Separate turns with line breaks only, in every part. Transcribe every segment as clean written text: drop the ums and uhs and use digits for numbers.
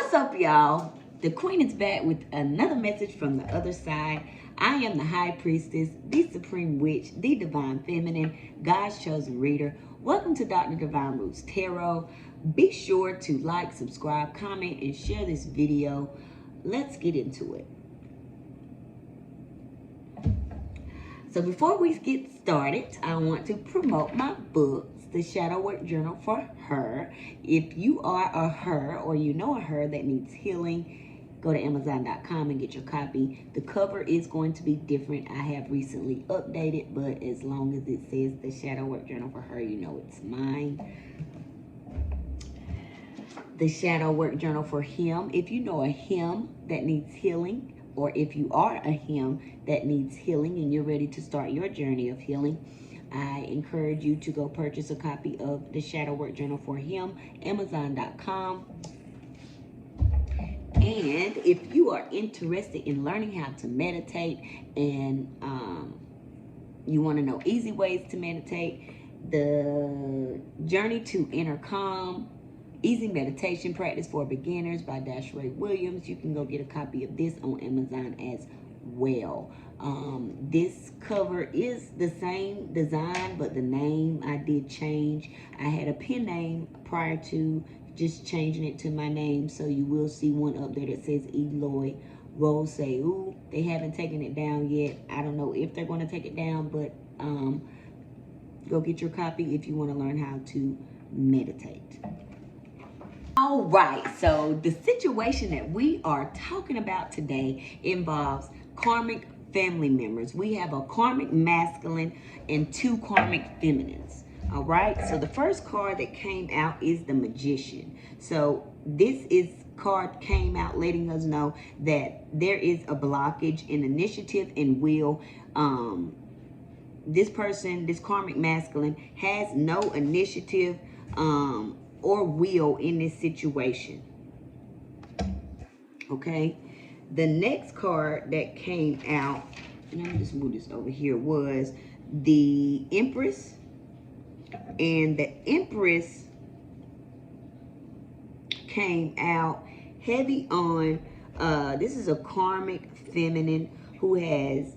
What's up, y'all? The Queen is back with another message from the other side. I am the High Priestess, the Supreme Witch, the Divine Feminine, God's chosen reader. Welcome to Dr. Divine Roots Tarot. Be sure to like, subscribe, comment, and share this video. Let's get into it. So before we get started, I want to promote my books, The Shadow Work Journal for Her. If you are a her or you know a her that needs healing, go to Amazon.com and get your copy. The cover is going to be different. I have recently updated, but as long as it says The Shadow Work Journal for Her, you know it's mine. The Shadow Work Journal for Him. If you know a him that needs healing, or if you are a him that needs healing and you're ready to start your journey of healing, I encourage you to go purchase a copy of The Shadow Work Journal for Him, Amazon.com. And if you are interested in learning how to meditate and you want to know easy ways to meditate, the Journey to Inner Calm, Easy Meditation Practice for Beginners by Dashrey Williams. You can go get a copy of this on Amazon as well. This cover is the same design, but the name I did change. I had a pen name prior to just changing it to my name, so you will see one up there that says Eloy Rose. Ooh, they haven't taken it down yet. I don't know if they're going to take it down, but go get your copy if you want to learn how to meditate. All right, so the situation that we are talking about today involves karmic family members. We have a karmic masculine and two karmic feminines. All right, so the first card that came out is the Magician. So this card came out letting us know that there is a blockage in initiative and will. This person, this karmic masculine, has no initiative or will in this situation. Okay, the next card that came out, and let me just move this over here, was the Empress. And the Empress came out heavy on, this is a karmic feminine who has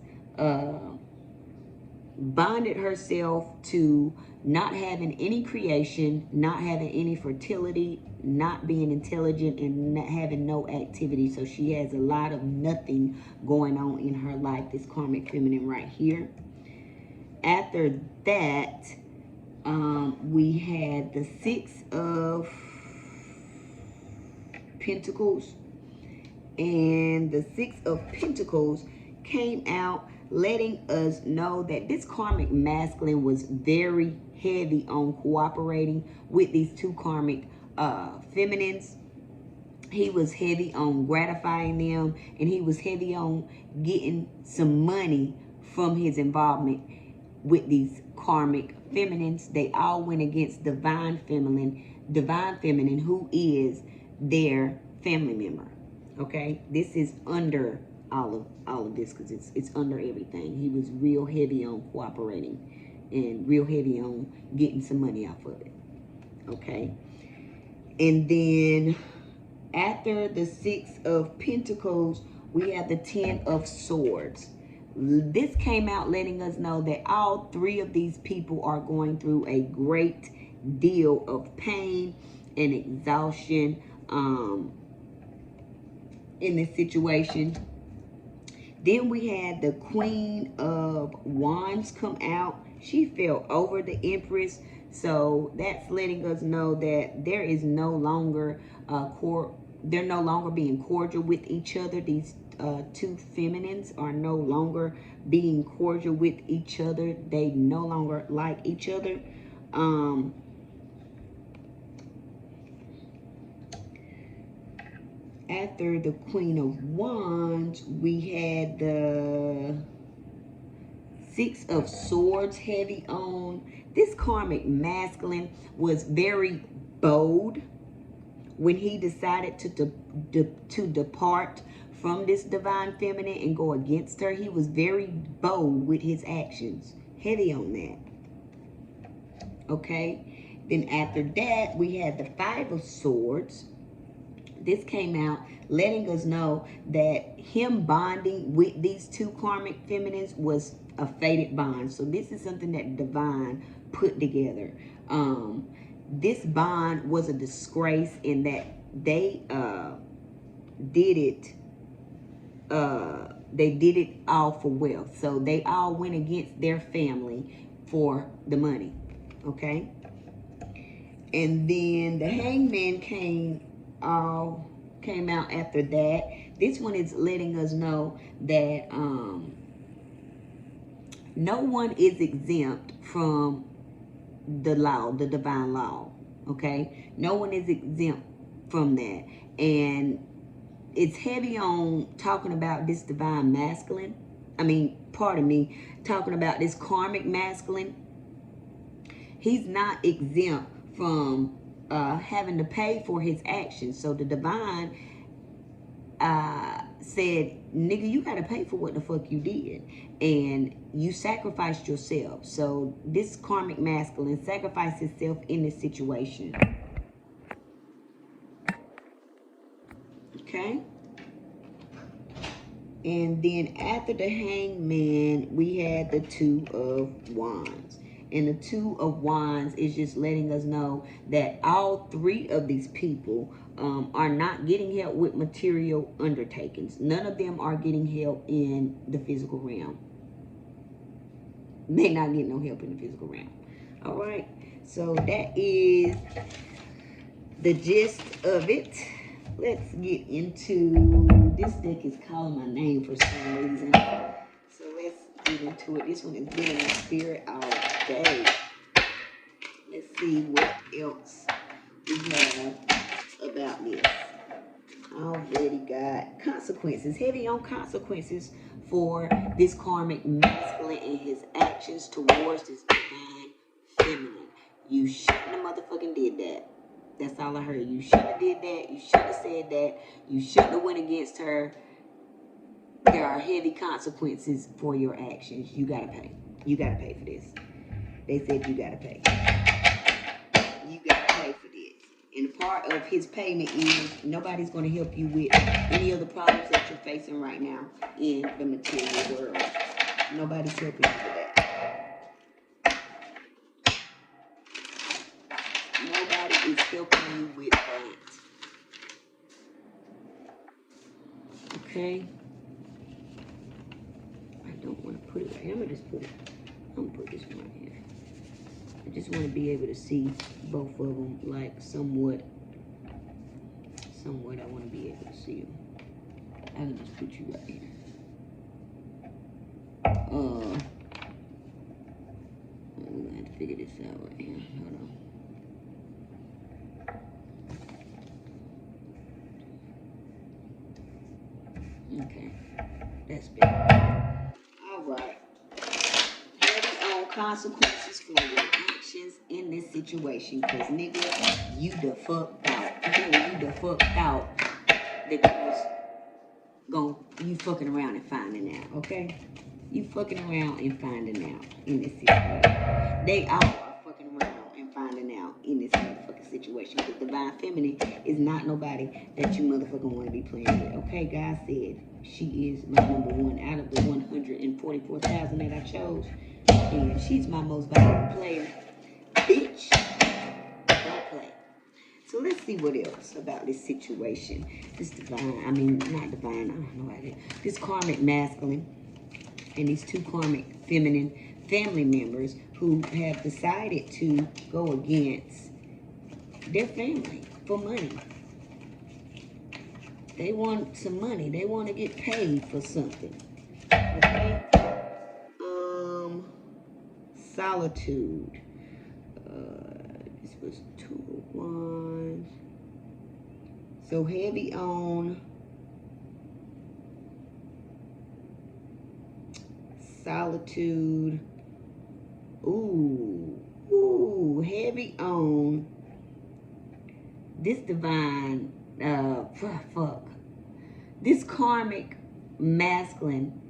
bonded herself to not having any creation, not having any fertility, not being intelligent, and not having no activity. So she has a lot of nothing going on in her life, this karmic feminine right here. After that, we had the Six of Pentacles. And the Six of Pentacles came out letting us know that this karmic masculine was very heavy on cooperating with these two karmic feminines. He was heavy on gratifying them, and he was heavy on getting some money from his involvement with these karmic feminines. They all went against Divine Feminine, who is their family member. Okay, this is under all of this, because it's under everything. He was real heavy on cooperating and real heavy on getting some money off of it. Okay, and then after the Six of Pentacles, we have the Ten of Swords. This came out letting us know that all three of these people are going through a great deal of pain and exhaustion in this situation. Then we had the Queen of Wands come out. She fell over the Empress. So that's letting us know that there is no longer they're no longer being cordial with each other. These two feminines are no longer being cordial with each other. They no longer like each other. After the Queen of Wands, we had the Six of Swords heavy on. This karmic masculine was very bold when he decided to depart from this divine feminine and go against her. He was very bold with his actions. Heavy on that. Okay. Then after that, we had the Five of Swords. This came out letting us know that him bonding with these two karmic feminines was a fated bond. So this is something that divine put together. This bond was a disgrace in that they did it. They did it all for wealth. So they all went against their family for the money. Okay. And then the hangman came out after that. This one is letting us know that no one is exempt from the law, the divine law. Okay, no one is exempt from that. And it's heavy on talking about this divine masculine. Talking about this karmic masculine. He's not exempt from having to pay for his actions. So the divine said, nigga, you gotta pay for what the fuck you did. And you sacrificed yourself. So this karmic masculine sacrificed himself in this situation. Okay. And then after the hangman, we had the Two of Wands. And the Two of Wands is just letting us know that all three of these people are not getting help with material undertakings. None of them are getting help in the physical realm. They're not getting no help in the physical realm. All right. So that is the gist of it. Let's get into, this deck is calling my name for some reason. So let's get into it. This one is being in spirit all day. Let's see what else we have about this. Already got consequences. Heavy on consequences for this karmic masculine and his actions towards this divine feminine. You shouldn't have motherfucking did that. That's all I heard. You shouldn't have did that. You shouldn't have said that. You shouldn't have went against her. There are heavy consequences for your actions. You gotta pay. You gotta pay for this. They said you gotta pay. You gotta pay for this. And part of his payment is nobody's gonna help you with any of the problems that you're facing right now in the material world. Nobody's helping you with that. Nobody is helping you with that. Okay? I don't want to put it right here. I'm going to put this one right here. I just want to be able to see both of them, like somewhat I want to be able to see them. I can just put you right here. We're going to have to figure this out right here. Hold on. Okay, that's better. All right. Heavy on consequences for your actions in this situation. Because, nigga, you the fuck out. You the fuck out that you fucking around and finding out, okay? You fucking around and finding out in this situation. They all are fucking around and finding out in this motherfucking situation. Because divine feminine is not nobody that you motherfucking want to be playing with. Okay, God said she is my number one out of the 144,000 that I chose. And she's my most valuable player. Bitch, don't play. So let's see what else about this situation. This divine, not divine, I don't know how to. This karmic masculine and these two karmic feminine family members who have decided to go against their family for money. They want some money. They want to get paid for something. Okay? Solitude. This was 2 of Wands. So heavy on solitude. Ooh, heavy on this divine, this karmic masculine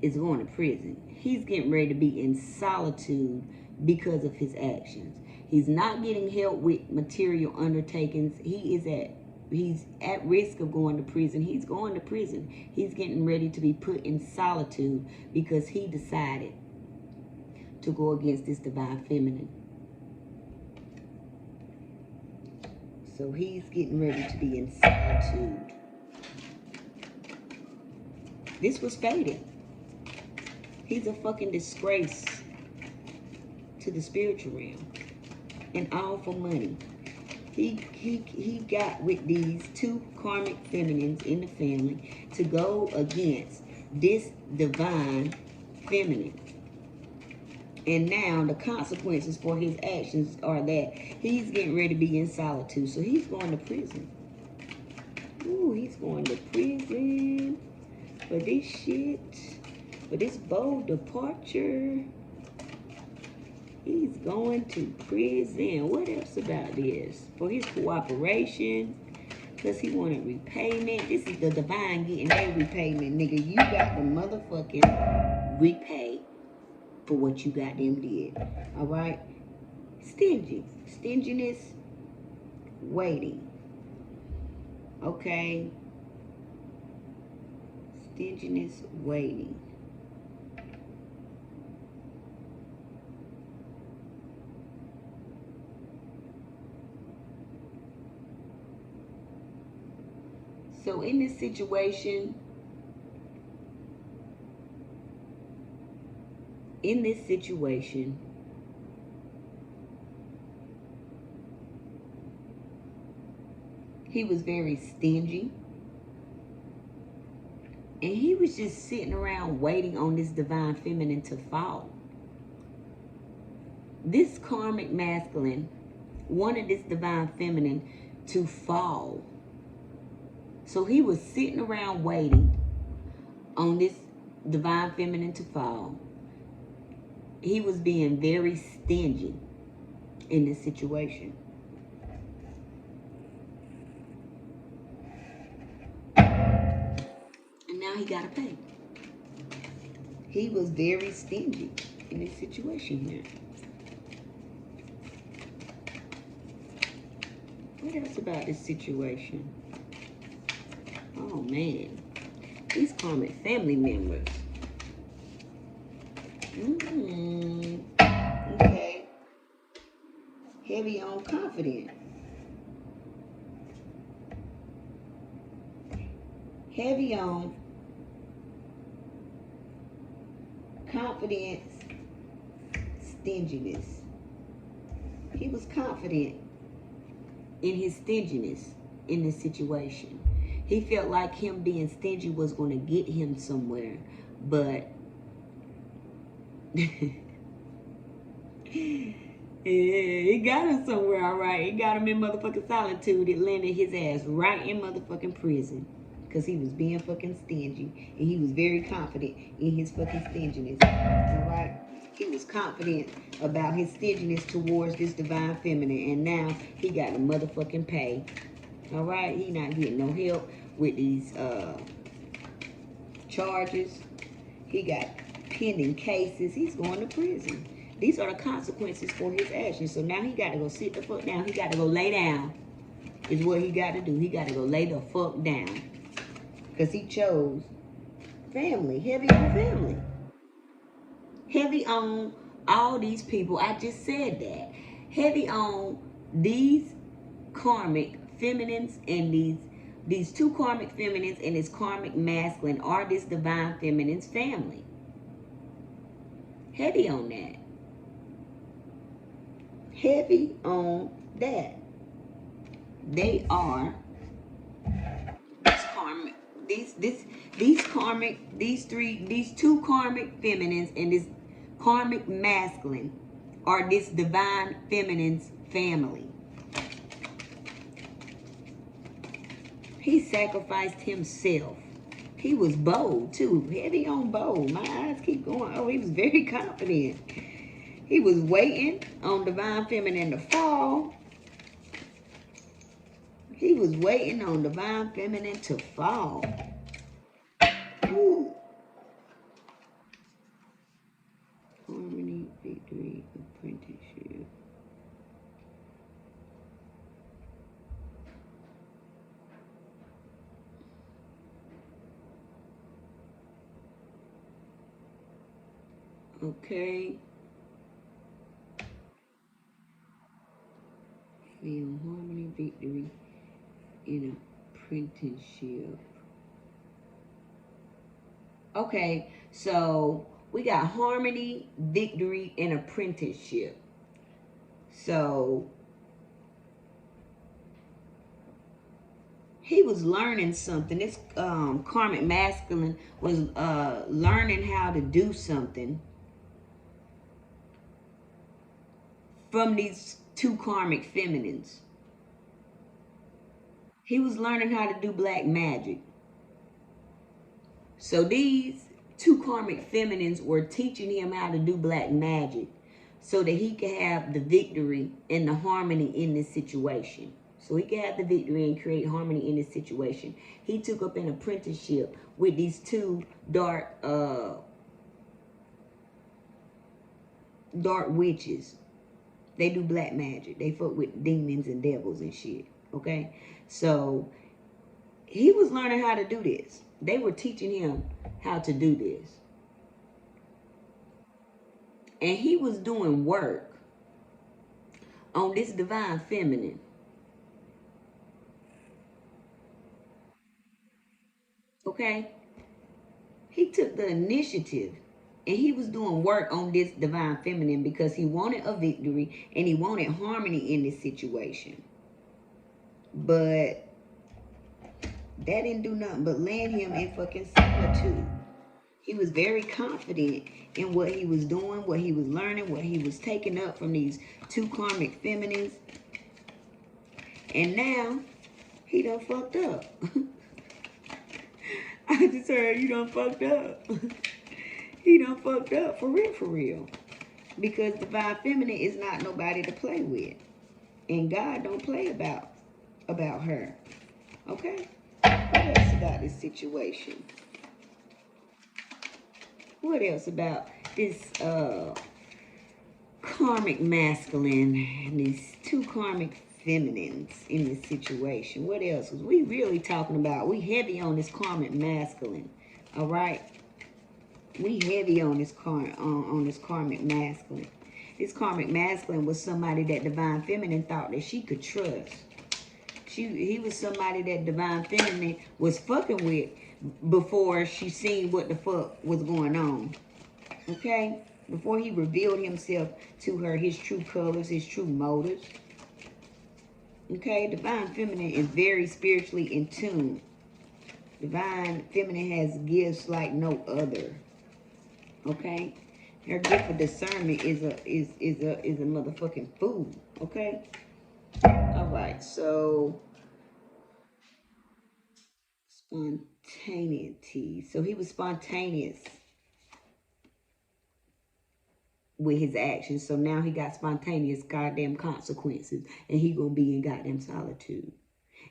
is going to prison. He's getting ready to be in solitude because of his actions. He's not getting help with material undertakings. He is at he's at risk of going to prison. He's going to prison. He's getting ready to be put in solitude because he decided to go against this divine feminine. So he's getting ready to be in solitude. This was fated. He's a fucking disgrace to the spiritual realm. And all for money. He got with these two karmic feminines in the family to go against this divine feminine. And now the consequences for his actions are that he's getting ready to be in solitude. So he's going to prison. Ooh, he's going to prison for this shit. For this bold departure. He's going to prison. What else about this? For his cooperation. Because he wanted repayment. This is the divine getting their repayment, nigga. You got to motherfucking repay for what you goddamn did. Alright? Stingy. Stinginess. Waiting. Okay? Stinginess. Waiting. So in this situation, he was very stingy. And he was just sitting around waiting on this divine feminine to fall. This karmic masculine wanted this divine feminine to fall. So he was sitting around waiting on this divine feminine to fall. He was being very stingy in this situation. And now he got to pay. He was very stingy in this situation here. What else about this situation? Oh, man. These karmic family members. Okay. Heavy on confidence. Heavy on confidence, stinginess. He was confident in his stinginess in this situation. He felt like him being stingy was going to get him somewhere. But it got him somewhere, all right. It got him in motherfucking solitude. It landed his ass right in motherfucking prison. Because he was being fucking stingy. And he was very confident in his fucking stinginess. All right. He was confident about his stinginess towards this divine feminine. And now he got to motherfucking pay. All right. He not getting no help with these charges. He got pending cases. He's going to prison. These are the consequences for his actions. So now he got to go sit the fuck down. He got to go lay down. Is what he got to do. He got to go lay the fuck down. Because he chose family. Heavy on family. Heavy on all these people. I just said that. Heavy on these karmic feminines and these two karmic feminines and this karmic masculine are this divine feminine's family. Heavy on that. Heavy on that. They are this karmic, these two karmic feminines and this karmic masculine are this divine feminine's family. He sacrificed himself. He was bold too. Heavy on bold. My eyes keep going. Oh, he was very confident. He was waiting on divine feminine to fall. He was waiting on divine feminine to fall. Ooh. Harmony, victory, apprenticeship. Okay. Feel harmony, victory in apprenticeship. Okay, so we got harmony, victory, and apprenticeship. So he was learning something. This karmic masculine was learning how to do something from these two karmic feminines. He was learning how to do black magic. So these two karmic feminines were teaching him how to do black magic so that he could have the victory and the harmony in this situation. So he could have the victory and create harmony in this situation. He took up an apprenticeship with these two dark witches. They do black magic. They fuck with demons and devils and shit. Okay? So he was learning how to do this. They were teaching him how to do this. And he was doing work on this divine feminine. Okay? He took the initiative and he was doing work on this divine feminine because he wanted a victory and he wanted harmony in this situation. But that didn't do nothing but land him in fucking solitude. He was very confident in what he was doing, what he was learning, what he was taking up from these two karmic feminines. And now he done fucked up. I just heard you done fucked up. He done fucked up for real, for real. Because divine feminine is not nobody to play with. And God don't play about her. Okay? What else about this situation? What else about this karmic masculine and these two karmic feminines in this situation? What else was we really talking about? We heavy on this karmic masculine. All right? We heavy on this karmic masculine. This karmic masculine was somebody that divine feminine thought that she could trust. He was somebody that divine feminine was fucking with before she seen what the fuck was going on. Okay? Before he revealed himself to her, his true colors, his true motives. Okay? Divine feminine is very spiritually in tune. Divine feminine has gifts like no other. Okay? Her gift of discernment is a motherfucking fool. Okay? Alright, so spontaneity. So he was spontaneous with his actions. So now he got spontaneous goddamn consequences. And he gonna be in goddamn solitude.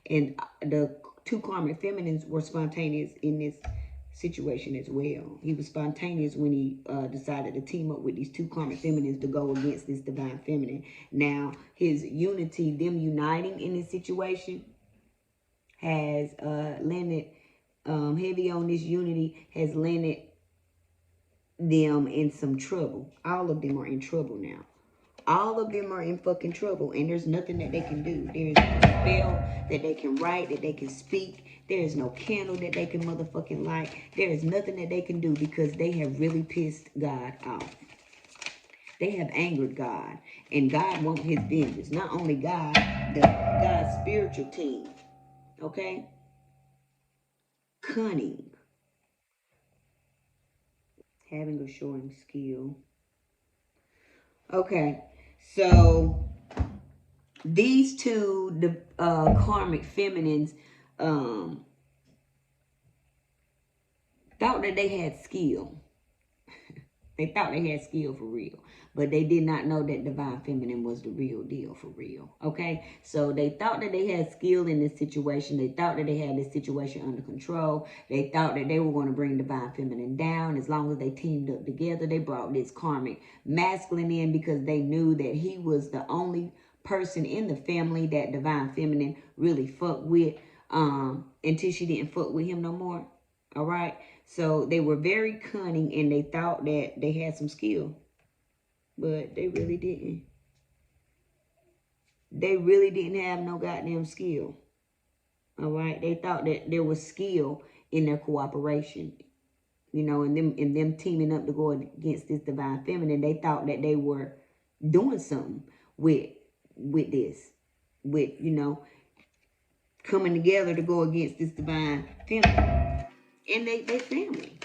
And the two karmic feminines were spontaneous in this situation as well. He was spontaneous when he decided to team up with these two karmic feminines to go against this divine feminine. Now, his unity, them uniting in this situation, has landed heavy on this unity, has landed them in some trouble. All of them are in trouble now. All of them are in fucking trouble, and there's nothing that they can do. There's no spell that they can write, that they can speak. There is no candle that they can motherfucking light. There is nothing that they can do because they have really pissed God off. They have angered God, and God wants his vengeance. Not only God, God's spiritual team. Okay? Cunning. Having a shorting skill. Okay, so these two, the karmic feminines, thought that they had skill. They thought they had skill for real. But they did not know that divine feminine was the real deal for real. Okay? So they thought that they had skill in this situation. They thought that they had this situation under control. They thought that they were going to bring divine feminine down. As long as they teamed up together, they brought this karmic masculine in because they knew that he was the only person in the family that divine feminine really fucked with until she didn't fuck with him no more. All right? So they were very cunning and they thought that they had some skill. But they really didn't. They really didn't have no goddamn skill. All right? They thought that there was skill in their cooperation. You know, and them teaming up to go against this divine feminine. They thought that they were doing something with this. With, you know, coming together to go against this divine feminine. And they family.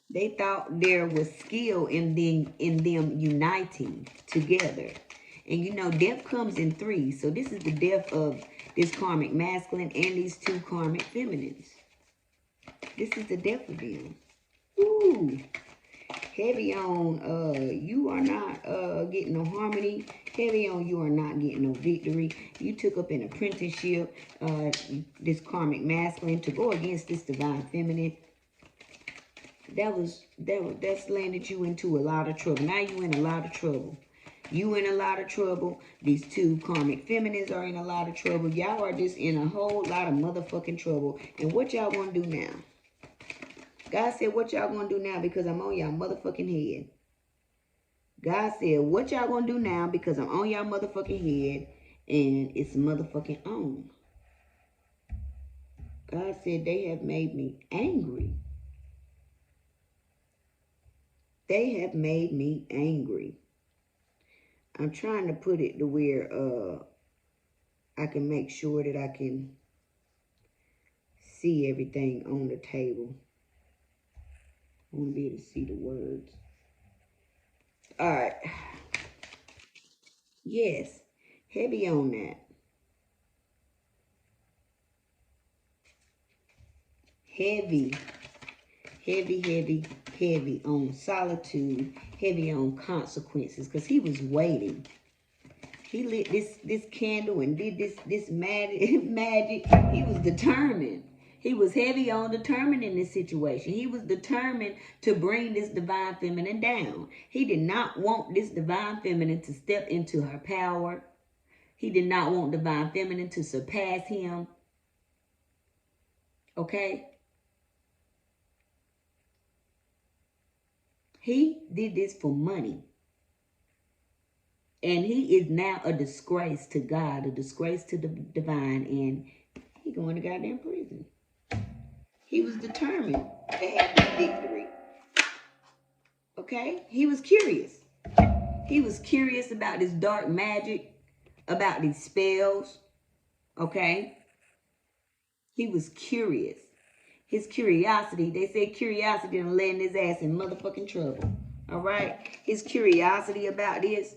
They thought there was skill in them uniting together. And you know, death comes in threes. So this is the death of this karmic masculine and these two karmic feminines. This is the death of them. Ooh. Heavy on you are not getting no harmony. Heavy on you are not getting no victory. You took up an apprenticeship, this karmic masculine, to go against this divine feminine. That's landed you into a lot of trouble. Now you in a lot of trouble. You in a lot of trouble. These two karmic feminines are in a lot of trouble. Y'all are just in a whole lot of motherfucking trouble. And what y'all gonna do now? God said, what y'all gonna do now because I'm on y'all motherfucking head. God said, what y'all gonna do now because I'm on y'all motherfucking head and it's motherfucking on. God said, they have made me angry. They have made me angry. I'm trying to put it to where I can make sure that I can see everything on the table. I want to be able to see the words. All right. Yes. Heavy on that. Heavy. Heavy, heavy, heavy on solitude. Heavy on consequences. Because he was waiting. He lit this candle and did this magic. He was determined. He was heavy on determined in this situation. He was determined to bring this divine feminine down. He did not want this divine feminine to step into her power. He did not want divine feminine to surpass him. Okay? He did this for money. And he is now a disgrace to God, a disgrace to the divine, and he going to goddamn prison. He was determined to have this victory. Okay? He was curious. He was curious about this dark magic, about these spells. Okay? He was curious. His curiosity, they said curiosity done landing his ass in motherfucking trouble. All right? His curiosity about this,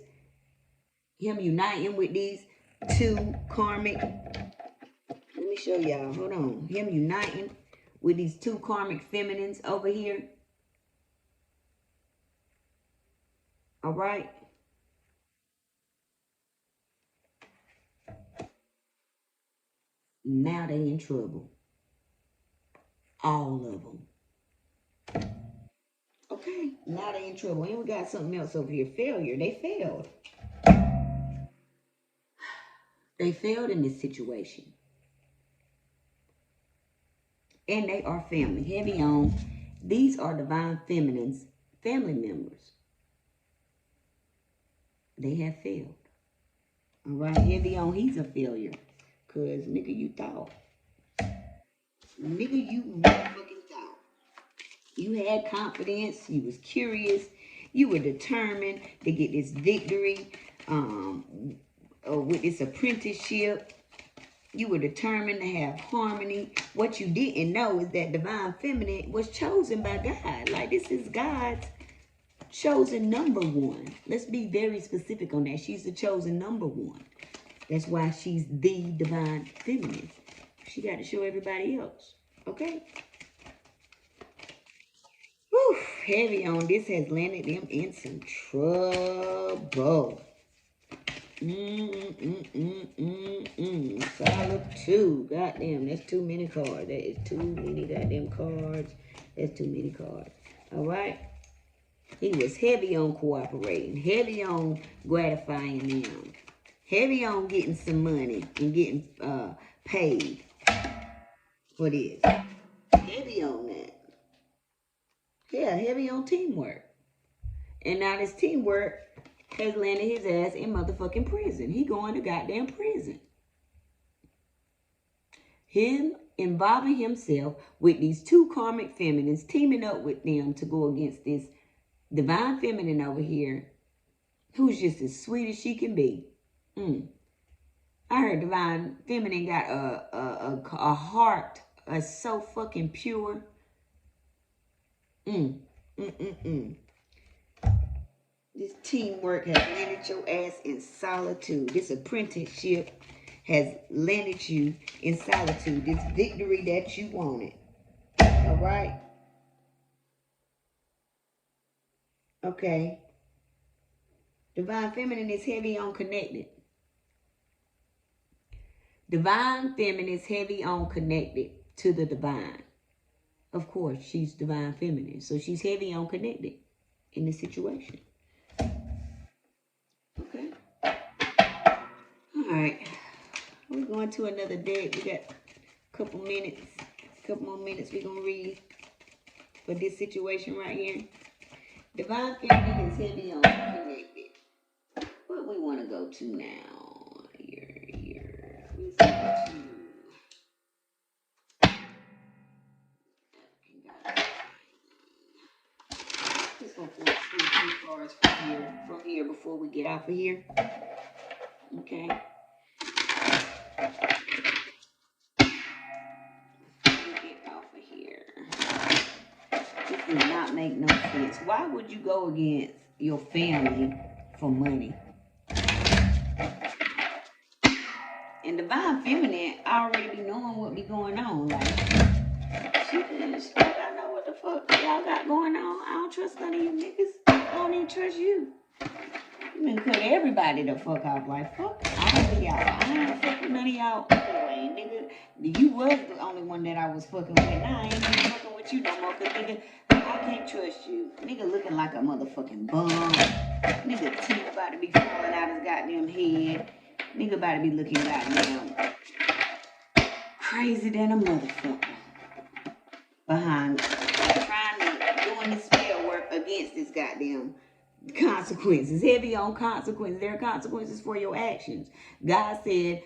him uniting with these two karmic, let me show y'all, hold on. Him uniting with these two karmic feminines over here. All right? Now they in trouble. All of them. Okay, now they in trouble. And we got something else over here. Failure. They failed. They failed in this situation. And they are family. Heavy on. These are divine feminines, family members. They have failed. All right, heavy on. He's a failure. Because, nigga, you thought. Nigga, you motherfucking thought. You had confidence. You was curious. You were determined to get this victory with this apprenticeship. You were determined to have harmony. What you didn't know is that divine feminine was chosen by God. Like, this is God's chosen number one. Let's be very specific on that. She's the chosen number one. That's why she's the divine feminine. She got to show everybody else. Okay? Whew, heavy on. This has landed them in some trouble. Solitude. Goddamn, that's too many cards. That is too many goddamn cards. That's too many cards. All right? He was heavy on cooperating. Heavy on gratifying them. Heavy on getting some money and getting paid for this. Heavy on that. Yeah, heavy on teamwork. And now this teamwork has landed his ass in motherfucking prison. He going to goddamn prison. Him involving himself with these two karmic feminines, teaming up with them to go against this divine feminine over here, who's just as sweet as she can be. I heard divine feminine got a heart that's so fucking pure. This teamwork has landed your ass in solitude. This apprenticeship has landed you in solitude. This victory that you wanted. All right? Okay. Divine feminine is heavy on connected. Divine feminine is heavy on connected to the divine. Of course, she's divine feminine. So she's heavy on connected in this situation. Okay. All right. We're going to another deck. We got a couple minutes. A couple more minutes we're going to read for this situation right here. Divine feminine is heavy on connected. What we want to go to now? Here. Let's go to... Just gonna pull 2 cards from here before we get off of here. Okay. Get off of here. This does not make no sense. Why would you go against your family for money? And divine feminine already be knowing what be going on. Like, she just, I know what the fuck y'all got going on. I don't trust none of you niggas. I don't even trust you. You done cut everybody the fuck off. Like, fuck all of y'all. I ain't fucking none of y'all anyway, nigga. You was the only one that I was fucking with. Now I ain't even fucking with you no more. Cause nigga, I can't trust you. Nigga looking like a motherfucking bum. Nigga teeth about to be falling out his goddamn head. Nigga about to be looking goddamn crazy than a motherfucker. Behind trying to doing this spell work against this goddamn consequences. Heavy on consequences. There are consequences for your actions. God said,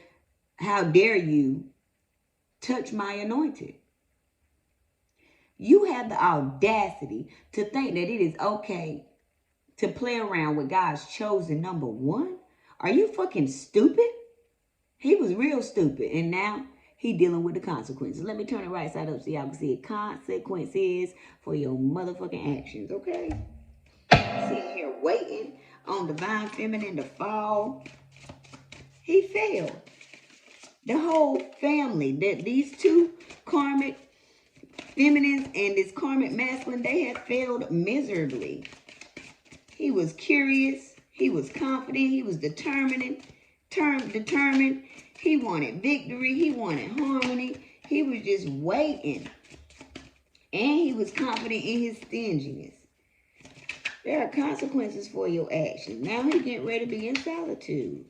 how dare you touch my anointed? You have the audacity to think that it is okay to play around with God's chosen number one? Are you fucking stupid? He was real stupid, and now he dealing with the consequences. Let me turn it right side up so y'all can see it. Consequences for your motherfucking actions, okay? Sitting here waiting on divine feminine to fall. He failed. The whole family, that these two karmic feminines and this karmic masculine, they had failed miserably. He was curious. He was confident. He was determined. He wanted victory. He wanted harmony. He was just waiting. And he was confident in his stinginess. There are consequences for your actions. Now he getting ready to be in solitude.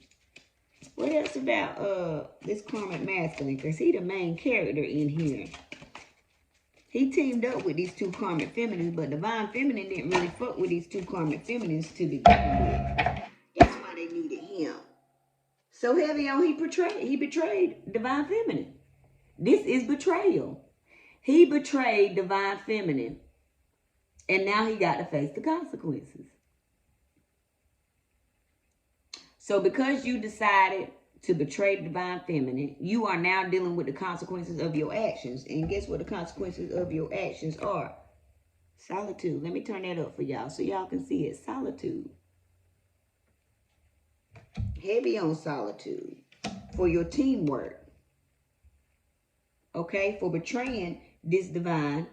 What else about this karmic masculine? Because he the main character in here. He teamed up with these two karmic feminines, but divine feminine didn't really fuck with these two karmic feminines to begin with. That's why they needed him. So heavy on he betrayed divine feminine. This is betrayal. He betrayed divine feminine. And now he got to face the consequences. So because you decided to betray the divine feminine, you are now dealing with the consequences of your actions. And guess what the consequences of your actions are? Solitude. Let me turn that up for y'all so y'all can see it. Solitude. Heavy on solitude for your teamwork. Okay? For betraying this divine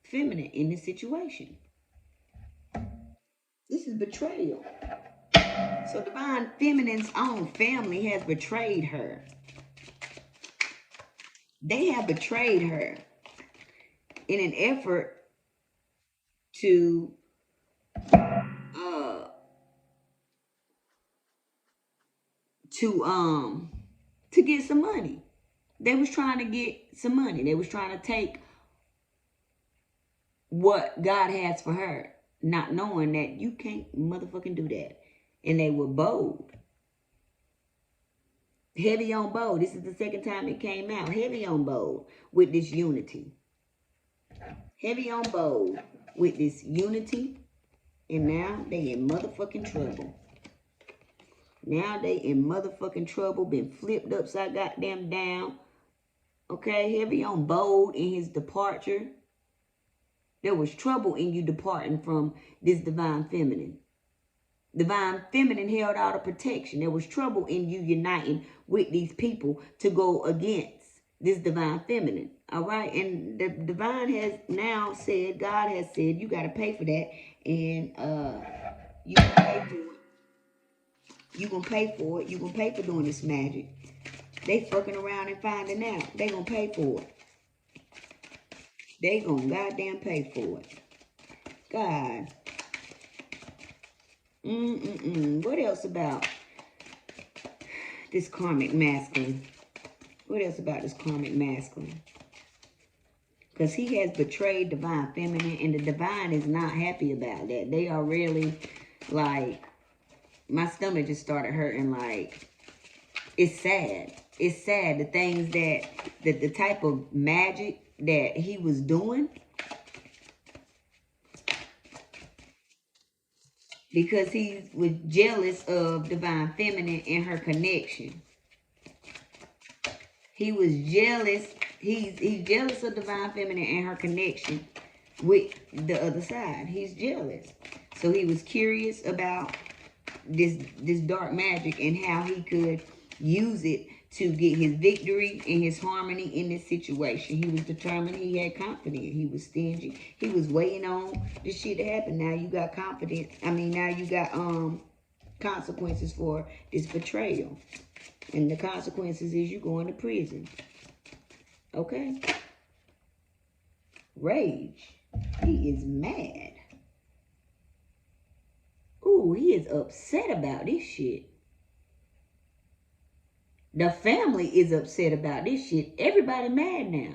feminine in this situation. This is betrayal. So divine feminine's own family has betrayed her. They have betrayed her in an effort to get some money. They was trying to get some money. They was trying to take what God has for her, not knowing that you can't motherfucking do that. And they were bold. Heavy on bold. This is the second time it came out. Heavy on bold with this unity. Heavy on bold with this unity. And now they in motherfucking trouble. Now they in motherfucking trouble. Been flipped upside goddamn down. Okay, heavy on bold in his departure. There was trouble in you departing from this divine feminine. Divine feminine held out a protection. There was trouble in you uniting with these people to go against this divine feminine. All right. And the divine has now said, God has said, you got to pay for that. And you can pay for it. You going to pay for it. You going to pay for doing this magic. They fucking around and finding out. They going to pay for it. They going to goddamn pay for it. God. What else about this karmic masculine? What else about this karmic masculine? Because he has betrayed divine feminine, and the divine is not happy about that. They are really like, my stomach just started hurting. Like, it's sad. It's sad, the things that, the type of magic that he was doing. Because he was jealous of divine feminine and her connection. He was jealous. He's jealous of divine feminine and her connection with the other side. He's jealous. So he was curious about this dark magic and how he could use it to get his victory and his harmony in this situation. He was determined. He had confidence. He was stingy. He was waiting on this shit to happen. Now you got confidence. I mean, now you got consequences for this betrayal. And the consequences is you going to prison. Okay? Rage. He is mad. Ooh, he is upset about this shit. The family is upset about this shit. Everybody mad now.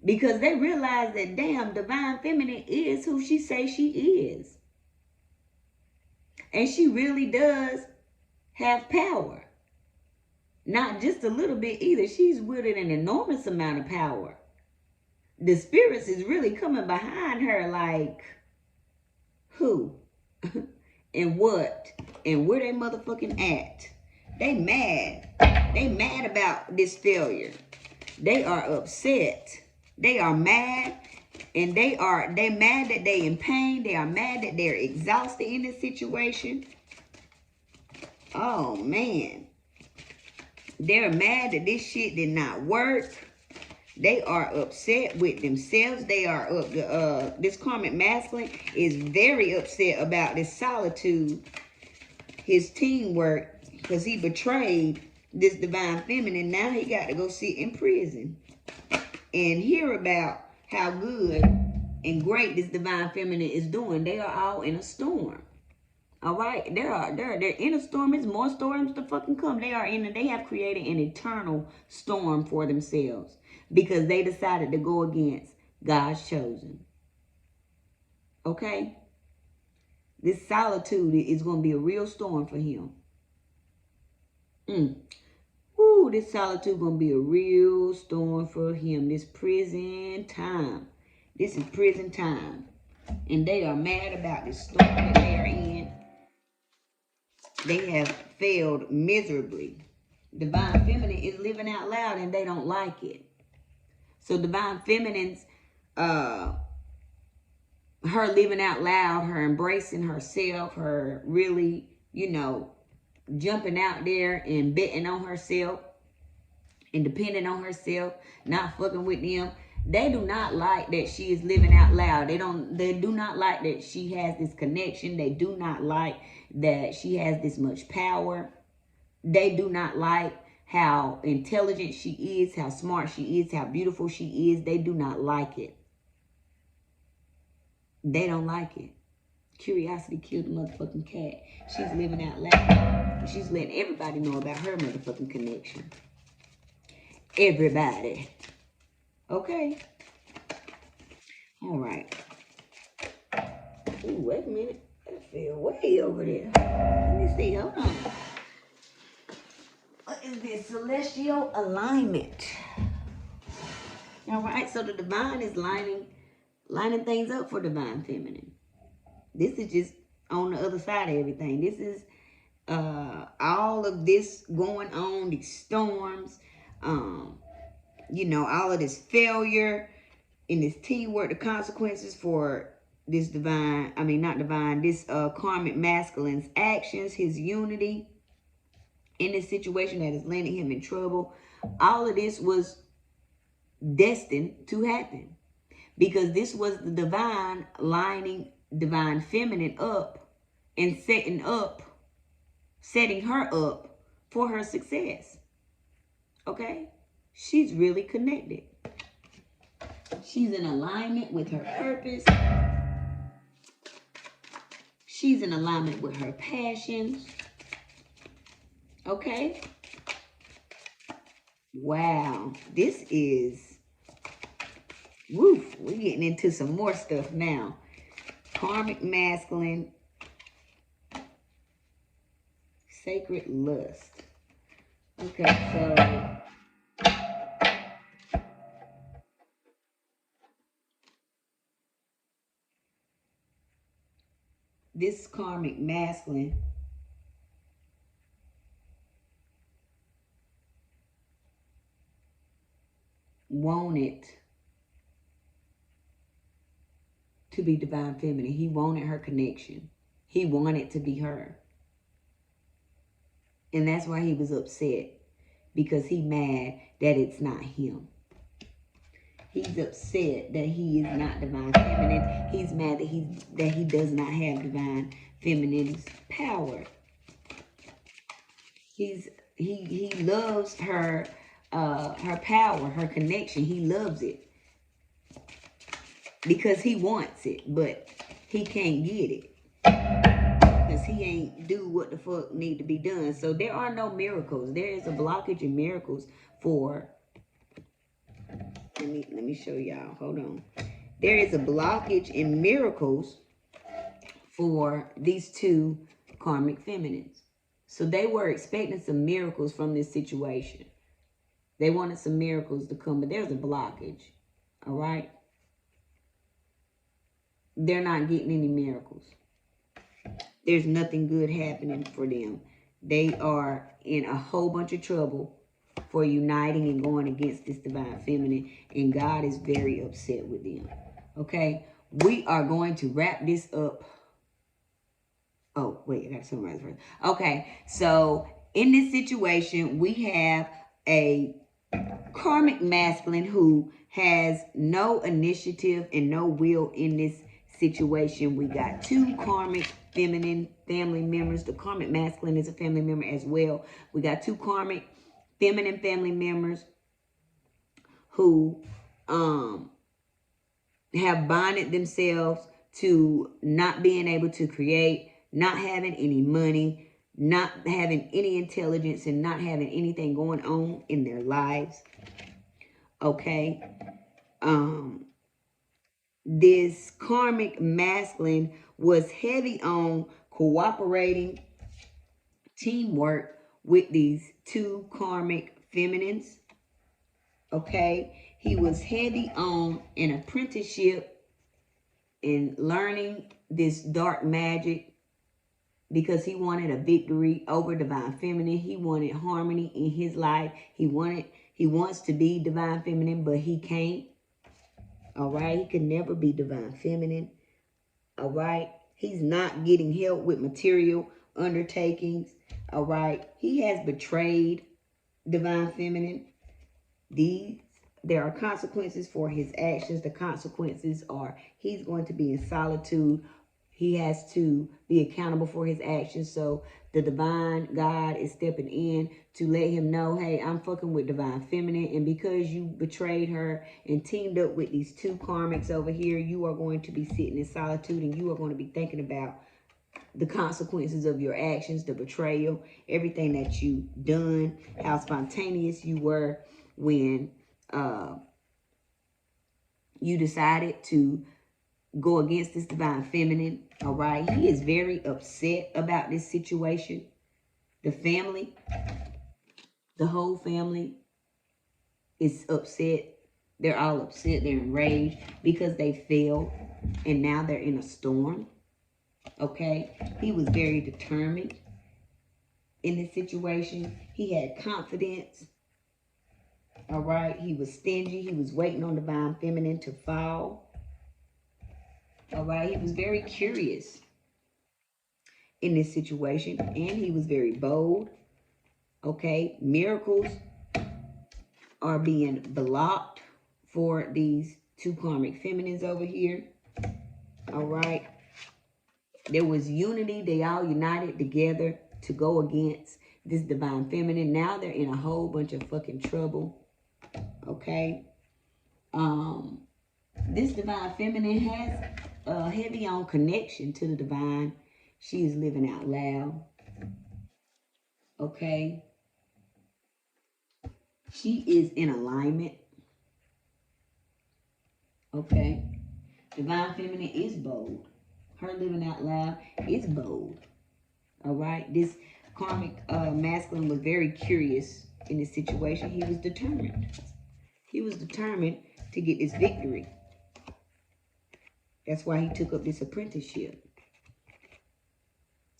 Because they realize that damn, divine feminine is who she says she is. And she really does have power. Not just a little bit either. She's wielded an enormous amount of power. The spirits is really coming behind her like, who? And what? And where they motherfucking at? They mad. They mad about this failure. They are upset. They are mad. And they mad that they in pain. They are mad that they're exhausted in this situation. Oh, man. They're mad that this shit did not work. They are upset with themselves. They are this karmic masculine is very upset about this solitude, his teamwork, because he betrayed this divine feminine. Now he got to go sit in prison and hear about how good and great this divine feminine is doing. They are all in a storm. All right, they're in a storm. There's more storms to fucking come. They have created an eternal storm for themselves because they decided to go against God's chosen. Okay, this solitude is going to be a real storm for him. Ooh, this solitude going to be a real storm for him. This prison time. This is prison time, and they are mad about this storm that they are in. They have failed miserably. Divine feminine is living out loud and they don't like it. So divine feminine's, her living out loud, her embracing herself, her really, jumping out there and betting on herself and depending on herself, not fucking with them. They do not like that she is living out loud. They do not like that she has this connection. They do not like that she has this much power. They do not like how intelligent she is, how smart she is, how beautiful she is. They do not like it. They don't like it. Curiosity killed the motherfucking cat. She's living out loud. She's letting everybody know about her motherfucking connection. Everybody. Okay. All right. Ooh, wait a minute. That fell way over there. Let me see. Hold on. What is this? Celestial alignment. All right. So the divine is lining things up for divine feminine. This is just on the other side of everything. This is all of this going on, these storms, all of this failure in this teamwork, the consequences for this this karmic masculine's actions, his unity in this situation that is landing him in trouble. All of this was destined to happen because this was the divine lining divine feminine up and setting her up for her success. Okay? She's really connected. She's in alignment with her purpose. She's in alignment with her passions. Okay? Wow. This is... woof. We're getting into some more stuff now. Karmic masculine. Sacred lust. Okay, so... this karmic masculine wanted to be divine feminine. He wanted her connection. He wanted to be her. And that's why he was upset. Because he's mad that it's not him. He's upset that he is not divine feminine. He's mad that he does not have divine feminine's power. He loves her power, her connection. He loves it because he wants it, but he can't get it because he ain't do what the fuck need to be done. So there are no miracles. There is a blockage in miracles for... Let me show y'all. Hold on. There is a blockage in miracles for these two karmic feminines. So they were expecting some miracles from this situation. They wanted some miracles to come, but there's a blockage. All right? They're not getting any miracles. There's nothing good happening for them. They are in a whole bunch of trouble for uniting and going against this divine feminine, and God is very upset with them. Okay, we are going to wrap this up. Oh, wait, I got to summarize first. Okay, so in this situation, we have a karmic masculine who has no initiative and no will in this situation. We got two karmic feminine family members. The karmic masculine is a family member as well. We got two karmic feminine family members who have bonded themselves to not being able to create, not having any money, not having any intelligence, and not having anything going on in their lives. Okay. This karmic masculine was heavy on cooperating, teamwork with these two karmic feminines. Okay. He was heavy on an apprenticeship and learning this dark magic because he wanted a victory over divine feminine. He wanted harmony in his life. He wants to be divine feminine, but he can't. All right. He can never be divine feminine. All right. He's not getting help with material undertakings. All right. He has betrayed divine feminine. There are consequences for his actions. The consequences are he's going to be in solitude. He has to be accountable for his actions. So the divine God is stepping in to let him know, hey, I'm fucking with divine feminine. And because you betrayed her and teamed up with these two karmics over here, you are going to be sitting in solitude and you are going to be thinking about the consequences of your actions, the betrayal, everything that you done, how spontaneous you were when you decided to go against this divine feminine. All right. He is very upset about this situation. The family, the whole family is upset. They're all upset. They're enraged because they failed. And now they're in a storm. Okay. He was very determined in this situation. He had confidence. All right. He was stingy. He was waiting on divine feminine to fall. All right. He was very curious in this situation. And he was very bold. Okay. Miracles are being blocked for these two karmic feminines over here. All right. There was unity. They all united together to go against this divine feminine. Now they're in a whole bunch of fucking trouble. Okay. This divine feminine has a heavy on connection to the divine. She is living out loud. Okay. She is in alignment. Okay. Divine feminine is bold. Her living out loud is bold. All right. This karmic masculine was very curious in this situation. He was determined. He was determined to get this victory. That's why he took up this apprenticeship.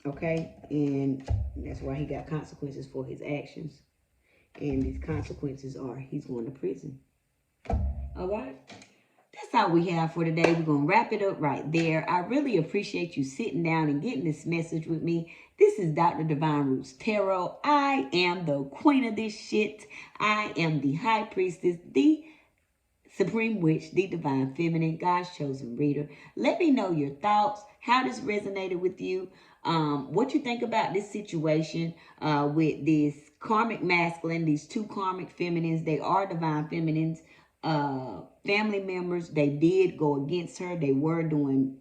Okay. And that's why he got consequences for his actions. And these consequences are he's going to prison. All right. That's all we have for today. We're going to wrap it up right there. I really appreciate you sitting down and getting this message with me. This is Dr. Divine Roots Tarot. I am the queen of this shit. I am the high priestess, the supreme witch, the divine feminine, God's chosen reader. Let me know your thoughts, how this resonated with you, what you think about this situation with this karmic masculine, these two karmic feminines. They are divine feminines. Family members, they did go against her. They were doing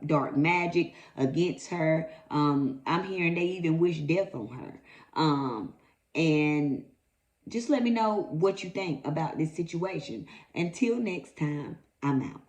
dark magic against her. I'm hearing they even wish death on her. And just let me know what you think about this situation. Until next time, I'm out.